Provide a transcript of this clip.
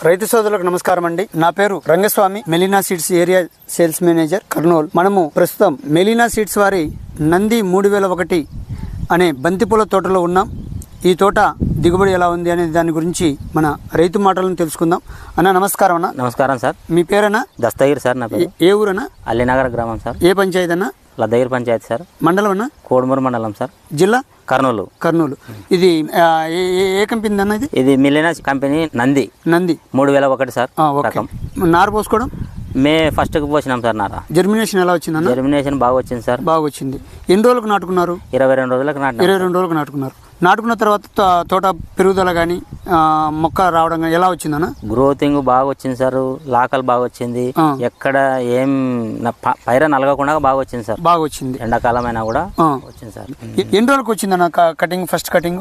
రైతు సోదరులకు నమస్కారం అండి. నా పేరు Rangaswamy, Melina seeds area sales manager, Kurnool. మనము ప్రస్తుతం మెలీనా సీడ్స్ వారి నంది 3001 అనే బంతిపూల తోటలో ఉన్నాం. ఈ తోట దిగుబడి ఎలా ఉంది అనే దాని గురించి మన రైతు మాటలను తెలుసుకుందాం. అన్న నమస్కారం. అన్న నమస్కారం సార్. మీ పేరన్నా? దస్తగిరి సార్. నా పేరు. ఏ ఊరన్నా? అల్లినగర్ గ్రామం సార్. ఏ పంచాయతీ అన్న? లద్దగిరి పంచాయతీ సార్. మండలం అన్న? కోడుమూరు మండలం సార్. జిల్లా? కర్నూలు. కర్నూలు. ఇది ఏ కంపెనీ అన్న? ఇది మెలీనా కంపెనీ నంది 3001 సార్. ఓకే. నారు పోసుకోవడం మే ఫస్ట్కి పోసినాం సార్. నారా జర్మినేషన్ ఎలా వచ్చిందన్న? జర్మినేషన్ బాగా వచ్చింది సార్. బాగా వచ్చింది. ఎన్ని రోజులకు నాటుకున్నారు? 22 రోజులకు నాటినాం. 22 రోజులకు నాటుకున్నారు. నాటుకున్న తర్వాత తోట పెరుగుదల కానీ మొక్క రావడం కానీ ఎలా వచ్చిందన్న? గ్రోతింగ్ బాగా వచ్చింది సార్. లాకలు బాగా వచ్చింది. ఎక్కడ ఏం పైర నలగకుండా బాగా వచ్చింది సార్. బాగా వచ్చింది. ఎండాకాలం అయినా కూడా వచ్చింది సార్. ఎన్ని రోజులకు వచ్చిందన్న కటింగ్? First cutting